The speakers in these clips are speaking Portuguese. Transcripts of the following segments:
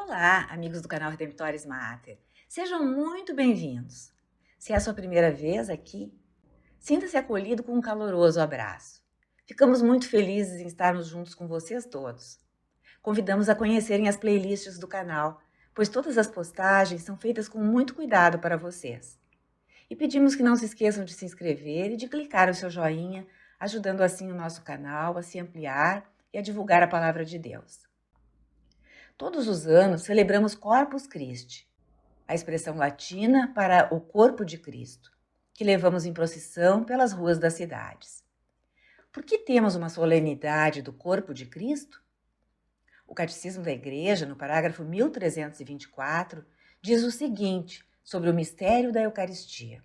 Olá, amigos do canal Redemptoris Mater. Sejam muito bem-vindos. Se é a sua primeira vez aqui, sinta-se acolhido com um caloroso abraço. Ficamos muito felizes em estarmos juntos com vocês todos. Convidamos a conhecerem as playlists do canal, pois todas as postagens são feitas com muito cuidado para vocês. E pedimos que não se esqueçam de se inscrever e de clicar o seu joinha, ajudando assim o nosso canal a se ampliar e a divulgar a palavra de Deus. Todos os anos celebramos Corpus Christi, a expressão latina para o corpo de Cristo, que levamos em procissão pelas ruas das cidades. Por que temos uma solenidade do corpo de Cristo? O Catecismo da Igreja, no parágrafo 1324, diz o seguinte sobre o mistério da Eucaristia.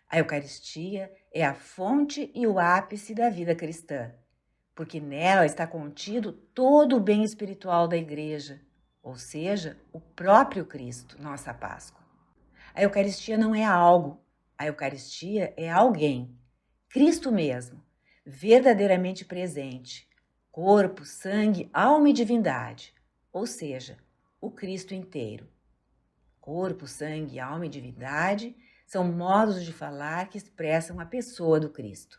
A Eucaristia é a fonte e o ápice da vida cristã, porque nela está contido todo o bem espiritual da Igreja, ou seja, o próprio Cristo, nossa Páscoa. A Eucaristia não é algo, a Eucaristia é alguém, Cristo mesmo, verdadeiramente presente, corpo, sangue, alma e divindade, ou seja, o Cristo inteiro. Corpo, sangue, alma e divindade são modos de falar que expressam a pessoa do Cristo.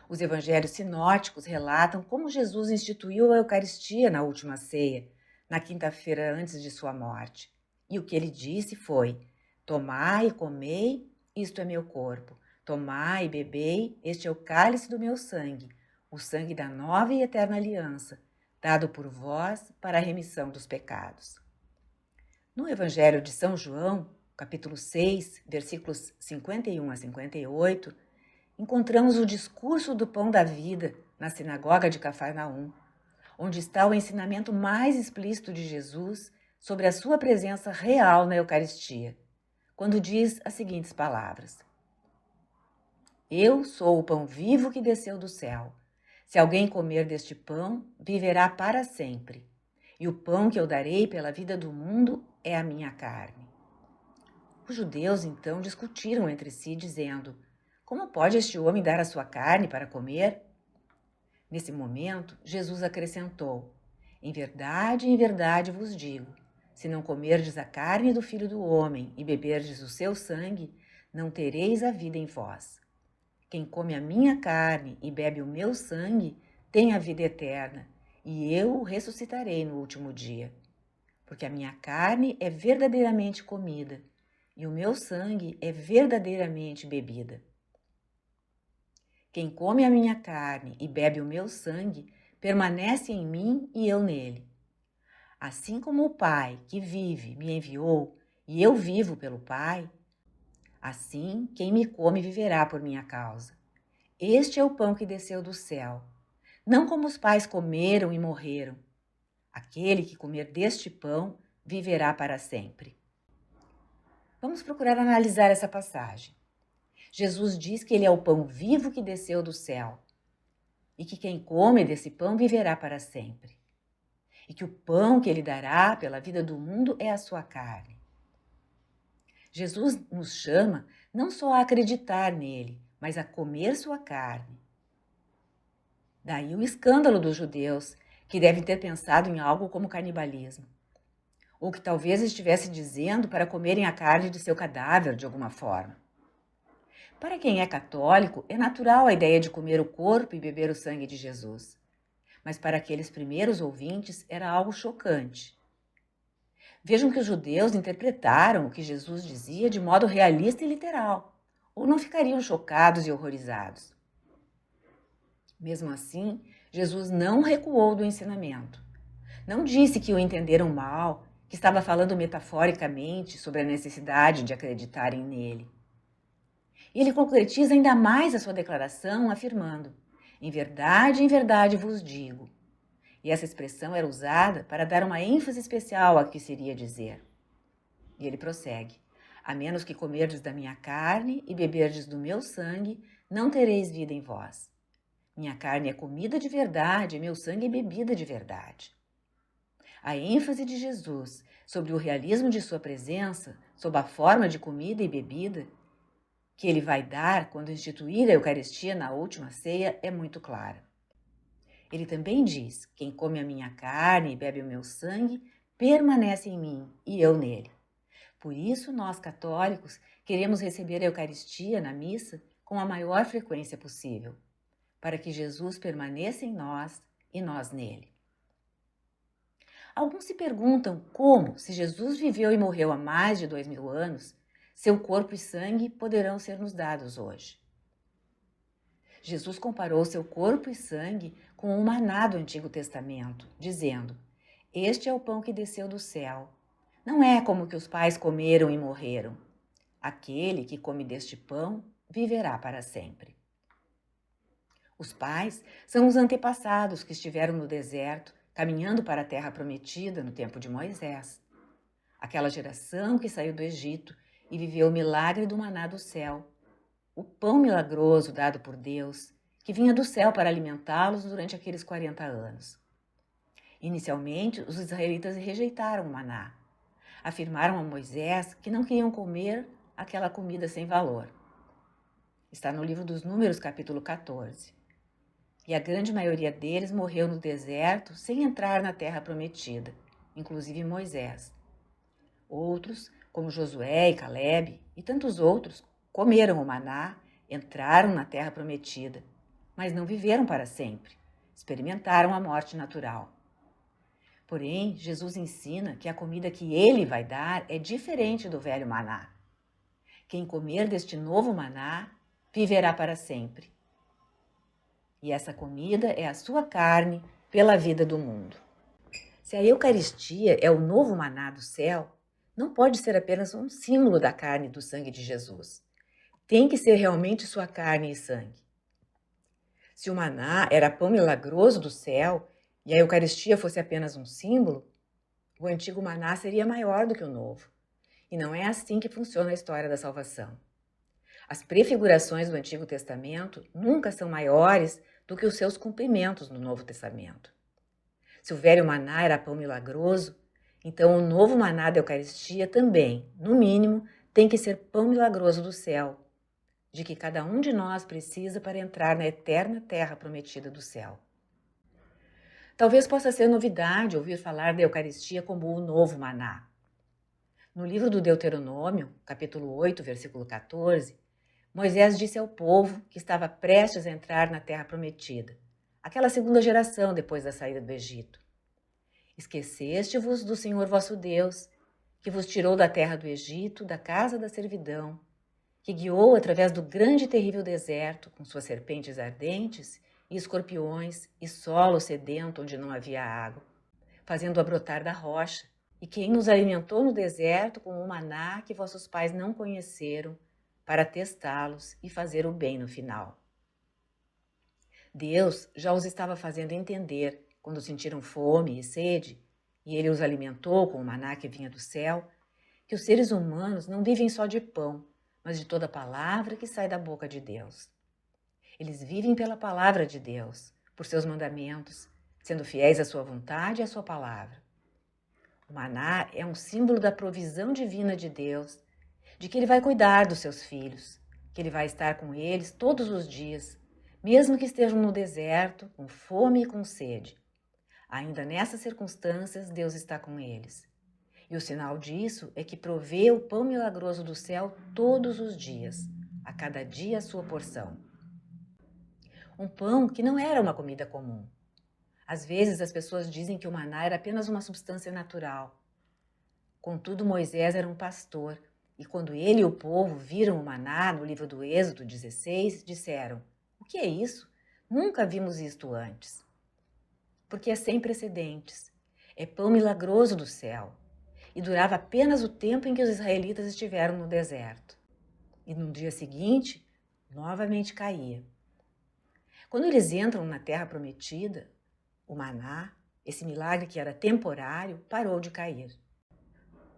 Os evangelhos sinóticos relatam como Jesus instituiu a Eucaristia na última ceia, na quinta-feira antes de sua morte. E o que ele disse foi: tomai e comei, isto é meu corpo. Tomai e bebei, este é o cálice do meu sangue, o sangue da nova e eterna aliança, dado por vós para a remissão dos pecados. No Evangelho de São João, capítulo 6, versículos 51 a 58, encontramos o discurso do pão da vida na sinagoga de Cafarnaum, onde está o ensinamento mais explícito de Jesus sobre a sua presença real na Eucaristia, quando diz as seguintes palavras: Eu sou o pão vivo que desceu do céu. Se alguém comer deste pão, viverá para sempre. E o pão que eu darei pela vida do mundo é a minha carne. Os judeus, então, discutiram entre si, dizendo: Como pode este homem dar a sua carne para comer? Nesse momento, Jesus acrescentou: em verdade vos digo, se não comerdes a carne do Filho do Homem e beberdes o seu sangue, não tereis a vida em vós. Quem come a minha carne e bebe o meu sangue tem a vida eterna, e eu o ressuscitarei no último dia. Porque a minha carne é verdadeiramente comida, e o meu sangue é verdadeiramente bebida. Quem come a minha carne e bebe o meu sangue, permanece em mim e eu nele. Assim como o Pai, que vive, me enviou, e eu vivo pelo Pai, assim quem me come viverá por minha causa. Este é o pão que desceu do céu. Não como os pais comeram e morreram. Aquele que comer deste pão viverá para sempre. Vamos procurar analisar essa passagem. Jesus diz que ele é o pão vivo que desceu do céu e que quem come desse pão viverá para sempre. E que o pão que ele dará pela vida do mundo é a sua carne. Jesus nos chama não só a acreditar nele, mas a comer sua carne. Daí o escândalo dos judeus, que devem ter pensado em algo como canibalismo. Ou que talvez estivesse dizendo para comerem a carne de seu cadáver de alguma forma. Para quem é católico, é natural a ideia de comer o corpo e beber o sangue de Jesus. Mas para aqueles primeiros ouvintes era algo chocante. Vejam que os judeus interpretaram o que Jesus dizia de modo realista e literal, ou não ficariam chocados e horrorizados. Mesmo assim, Jesus não recuou do ensinamento. Não disse que o entenderam mal, que estava falando metaforicamente sobre a necessidade de acreditarem nele. E ele concretiza ainda mais a sua declaração, afirmando: em verdade vos digo. E essa expressão era usada para dar uma ênfase especial ao que seria dizer. E ele prossegue: a menos que comerdes da minha carne e beberdes do meu sangue, não tereis vida em vós. Minha carne é comida de verdade, e meu sangue é bebida de verdade. A ênfase de Jesus sobre o realismo de sua presença, sob a forma de comida e bebida, que ele vai dar quando instituir a Eucaristia na última ceia, é muito clara. Ele também diz: quem come a minha carne e bebe o meu sangue permanece em mim e eu nele. Por isso, nós católicos queremos receber a Eucaristia na missa com a maior frequência possível, para que Jesus permaneça em nós e nós nele. Alguns se perguntam como, se Jesus viveu e morreu há mais de 2000 anos, seu corpo e sangue poderão ser nos dados hoje. Jesus comparou seu corpo e sangue com o maná do Antigo Testamento, dizendo: "Este é o pão que desceu do céu. Não é como que os pais comeram e morreram. Aquele que come deste pão viverá para sempre." Os pais são os antepassados que estiveram no deserto, caminhando para a terra prometida no tempo de Moisés. Aquela geração que saiu do Egito e viveu o milagre do maná do céu, o pão milagroso dado por Deus, que vinha do céu para alimentá-los durante aqueles 40 anos. Inicialmente, os israelitas rejeitaram o maná. Afirmaram a Moisés que não queriam comer aquela comida sem valor. Está no livro dos Números, capítulo 14. E a grande maioria deles morreu no deserto sem entrar na terra prometida, inclusive Moisés. Outros, como Josué e Calebe e tantos outros, comeram o maná, entraram na terra prometida, mas não viveram para sempre, experimentaram a morte natural. Porém, Jesus ensina que a comida que ele vai dar é diferente do velho maná. Quem comer deste novo maná viverá para sempre. E essa comida é a sua carne pela vida do mundo. Se a Eucaristia é o novo maná do céu, não pode ser apenas um símbolo da carne e do sangue de Jesus. Tem que ser realmente sua carne e sangue. Se o maná era pão milagroso do céu e a Eucaristia fosse apenas um símbolo, o antigo maná seria maior do que o novo. E não é assim que funciona a história da salvação. As prefigurações do Antigo Testamento nunca são maiores do que os seus cumprimentos no Novo Testamento. Se o velho maná era pão milagroso, então o novo maná da Eucaristia também, no mínimo, tem que ser pão milagroso do céu, de que cada um de nós precisa para entrar na eterna terra prometida do céu. Talvez possa ser novidade ouvir falar da Eucaristia como o novo maná. No livro do Deuteronômio, capítulo 8, versículo 14, Moisés disse ao povo que estava prestes a entrar na terra prometida, aquela segunda geração depois da saída do Egito. Esqueceste-vos do Senhor vosso Deus, que vos tirou da terra do Egito, da casa da servidão, que guiou através do grande e terrível deserto, com suas serpentes ardentes e escorpiões e solo sedento onde não havia água, fazendo-a brotar da rocha, e quem nos alimentou no deserto com o maná que vossos pais não conheceram, para testá-los e fazer o bem no final. Deus já os estava fazendo entender, quando sentiram fome e sede, e ele os alimentou com o maná que vinha do céu, que os seres humanos não vivem só de pão, mas de toda palavra que sai da boca de Deus. Eles vivem pela palavra de Deus, por seus mandamentos, sendo fiéis à sua vontade e à sua palavra. O maná é um símbolo da provisão divina de Deus, de que ele vai cuidar dos seus filhos, que ele vai estar com eles todos os dias, mesmo que estejam no deserto, com fome e com sede. Ainda nessas circunstâncias, Deus está com eles. E o sinal disso é que provê o pão milagroso do céu todos os dias, a cada dia a sua porção. Um pão que não era uma comida comum. Às vezes as pessoas dizem que o maná era apenas uma substância natural. Contudo, Moisés era um pastor, e quando ele e o povo viram o maná no livro do Êxodo 16, disseram: "O que é isso? Nunca vimos isto antes." Porque é sem precedentes. É pão milagroso do céu. E durava apenas o tempo em que os israelitas estiveram no deserto. E no dia seguinte, novamente caía. Quando eles entram na terra prometida, o maná, esse milagre que era temporário, parou de cair.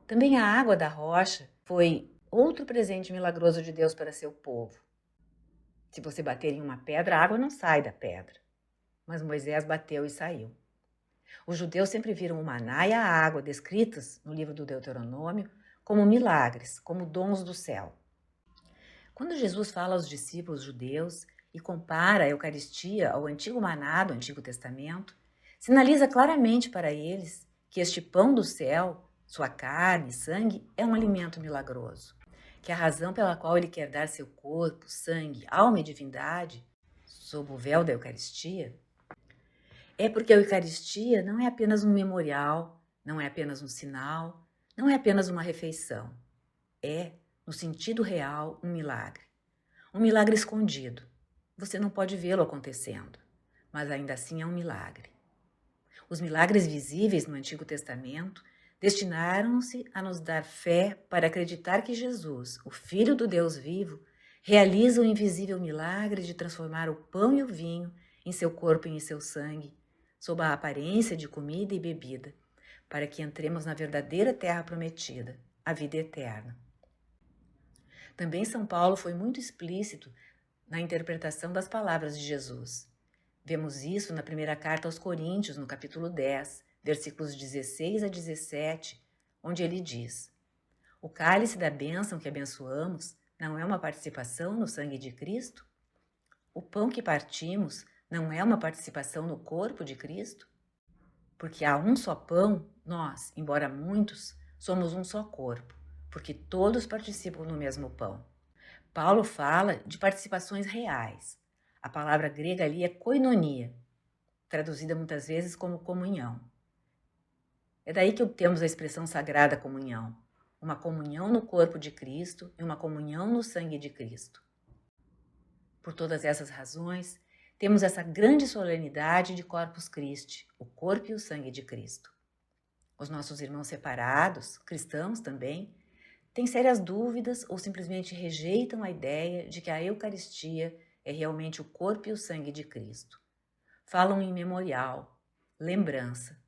Também a água da rocha foi outro presente milagroso de Deus para seu povo. Se você bater em uma pedra, a água não sai da pedra. Mas Moisés bateu e saiu. Os judeus sempre viram o maná e a água descritas no livro do Deuteronômio como milagres, como dons do céu. Quando Jesus fala aos discípulos judeus e compara a Eucaristia ao antigo maná do Antigo Testamento, sinaliza claramente para eles que este pão do céu, sua carne e sangue, é um alimento milagroso, que a razão pela qual ele quer dar seu corpo, sangue, alma e divindade, sob o véu da Eucaristia, é porque a Eucaristia não é apenas um memorial, não é apenas um sinal, não é apenas uma refeição. É, no sentido real, um milagre. Um milagre escondido. Você não pode vê-lo acontecendo, mas ainda assim é um milagre. Os milagres visíveis no Antigo Testamento destinaram-se a nos dar fé para acreditar que Jesus, o Filho do Deus vivo, realiza o invisível milagre de transformar o pão e o vinho em seu corpo e em seu sangue, sob a aparência de comida e bebida, para que entremos na verdadeira terra prometida, a vida eterna. Também São Paulo foi muito explícito na interpretação das palavras de Jesus. Vemos isso na primeira carta aos Coríntios, no capítulo 10, versículos 16 a 17, onde ele diz: o cálice da bênção que abençoamos não é uma participação no sangue de Cristo? O pão que partimos não é uma participação no corpo de Cristo? Porque há um só pão, nós, embora muitos, somos um só corpo, porque todos participam no mesmo pão. Paulo fala de participações reais. A palavra grega ali é koinonia, traduzida muitas vezes como comunhão. É daí que obtemos a expressão sagrada comunhão, uma comunhão no corpo de Cristo e uma comunhão no sangue de Cristo. Por todas essas razões, temos essa grande solenidade de Corpus Christi, o corpo e o sangue de Cristo. Os nossos irmãos separados, cristãos também, têm sérias dúvidas ou simplesmente rejeitam a ideia de que a Eucaristia é realmente o corpo e o sangue de Cristo. Falam em memorial, lembrança.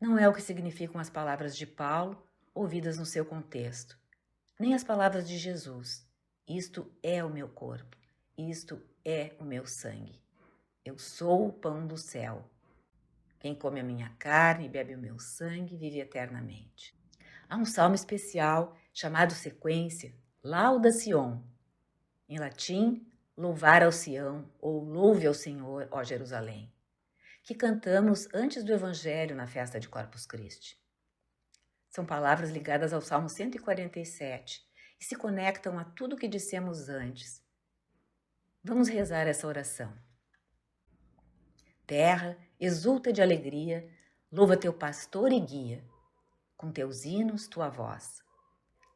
Não é o que significam as palavras de Paulo, ouvidas no seu contexto, nem as palavras de Jesus. Isto é o meu corpo, isto é o meu sangue. Eu sou o pão do céu. Quem come a minha carne e bebe o meu sangue vive eternamente. Há um salmo especial chamado sequência, Lauda Sion. Em latim, louvar ao Sião ou louve ao Senhor, ó Jerusalém, que cantamos antes do Evangelho na festa de Corpus Christi. São palavras ligadas ao Salmo 147 e se conectam a tudo o que dissemos antes. Vamos rezar essa oração. Terra, exulta de alegria, louva teu pastor e guia, com teus hinos tua voz.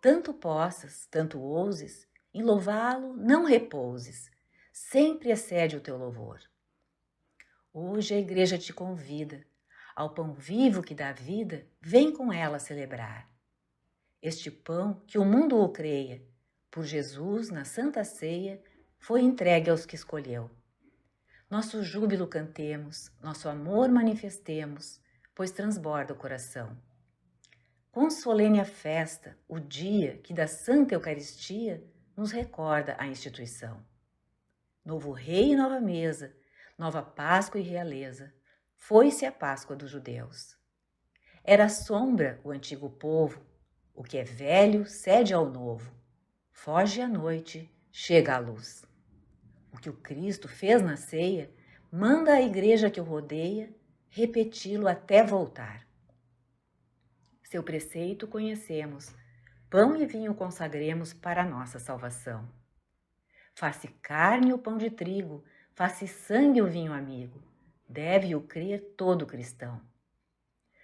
Tanto possas, tanto ouses, em louvá-lo não repouses, sempre excede o teu louvor. Hoje a igreja te convida, ao pão vivo que dá vida, vem com ela celebrar. Este pão que o mundo o creia, por Jesus na Santa Ceia, foi entregue aos que escolheu. Nosso júbilo cantemos, nosso amor manifestemos, pois transborda o coração. Quão solene a festa, o dia que da Santa Eucaristia nos recorda a instituição. Novo rei e nova mesa, nova Páscoa e realeza, foi-se a Páscoa dos judeus. Era sombra o antigo povo, o que é velho cede ao novo. Foge a noite, chega a luz. O que o Cristo fez na ceia, manda à igreja que o rodeia repeti-lo até voltar. Seu preceito conhecemos, pão e vinho consagremos para a nossa salvação. Faz-se carne o pão de trigo, faz-se sangue o vinho amigo, deve-o crer todo cristão.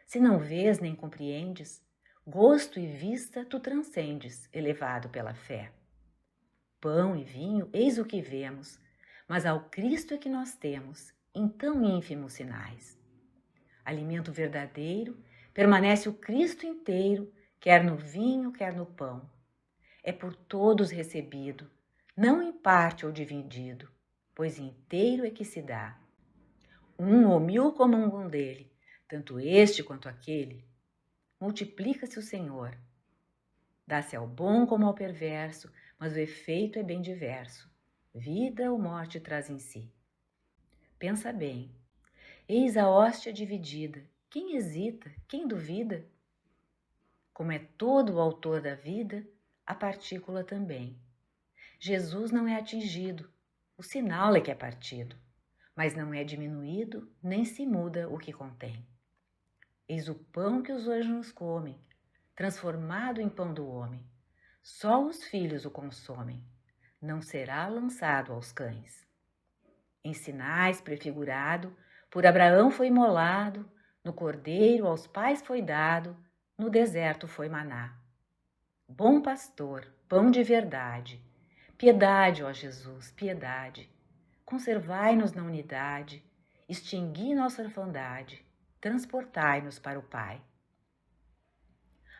Se não vês nem compreendes, gosto e vista tu transcendes, elevado pela fé. Pão e vinho, eis o que vemos, mas ao Cristo é que nós temos, em tão ínfimos sinais. Alimento verdadeiro, permanece o Cristo inteiro, quer no vinho, quer no pão. É por todos recebido, não em parte ou dividido, pois inteiro é que se dá. Um ou mil comungam dele, tanto este quanto aquele. Multiplica-se o Senhor. Dá-se ao bom como ao perverso, mas o efeito é bem diverso. Vida ou morte traz em si. Pensa bem. Eis a hóstia dividida. Quem hesita? Quem duvida? Como é todo o autor da vida, a partícula também. Jesus não é atingido, o sinal é que é partido, mas não é diminuído, nem se muda o que contém. Eis o pão que os anjos comem, transformado em pão do homem. Só os filhos o consomem, não será lançado aos cães. Em sinais prefigurado, por Abraão foi imolado, no cordeiro aos pais foi dado, no deserto foi maná. Bom pastor, pão de verdade, piedade, ó Jesus, piedade. Conservai-nos na unidade, extingui nossa orfandade, transportai-nos para o Pai.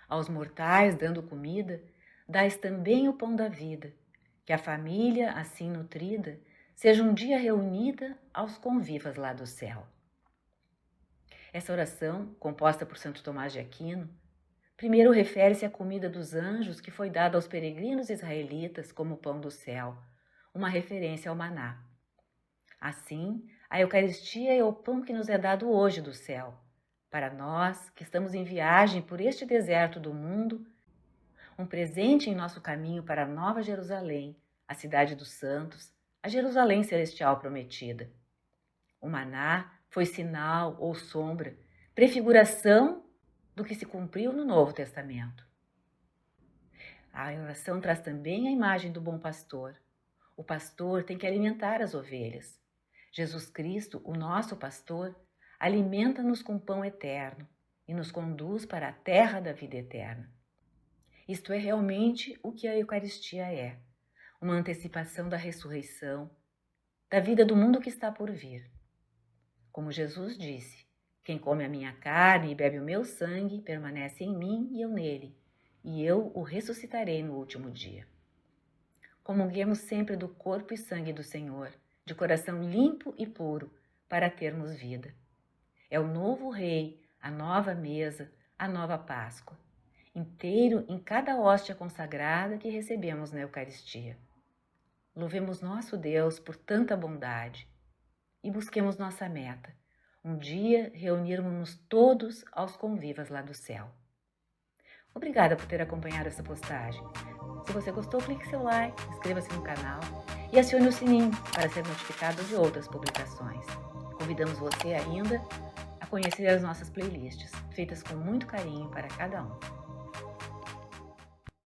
Aos mortais, dando comida, dais também o pão da vida, que a família, assim nutrida, seja um dia reunida aos convivas lá do céu. Essa oração, composta por Santo Tomás de Aquino, primeiro refere-se à comida dos anjos que foi dada aos peregrinos israelitas como pão do céu, uma referência ao maná. Assim, a Eucaristia é o pão que nos é dado hoje do céu, para nós que estamos em viagem por este deserto do mundo, um presente em nosso caminho para a Nova Jerusalém, a cidade dos santos, a Jerusalém celestial prometida. O maná foi sinal ou sombra, prefiguração do que se cumpriu no Novo Testamento. A oração traz também a imagem do bom pastor. O pastor tem que alimentar as ovelhas. Jesus Cristo, o nosso pastor, alimenta-nos com pão eterno e nos conduz para a terra da vida eterna. Isto é realmente o que a Eucaristia é, uma antecipação da ressurreição, da vida do mundo que está por vir. Como Jesus disse, quem come a minha carne e bebe o meu sangue permanece em mim e eu nele, e eu o ressuscitarei no último dia. Comunguemos sempre do corpo e sangue do Senhor, de coração limpo e puro, para termos vida. É o novo Rei, a nova mesa, a nova Páscoa, inteiro em cada hóstia consagrada que recebemos na Eucaristia. Louvemos nosso Deus por tanta bondade e busquemos nossa meta, um dia reunirmos-nos todos aos convivas lá do céu. Obrigada por ter acompanhado essa postagem. Se você gostou, clique seu like, inscreva-se no canal e acione o sininho para ser notificado de outras publicações. Convidamos você ainda a conhecer as nossas playlists, feitas com muito carinho para cada um.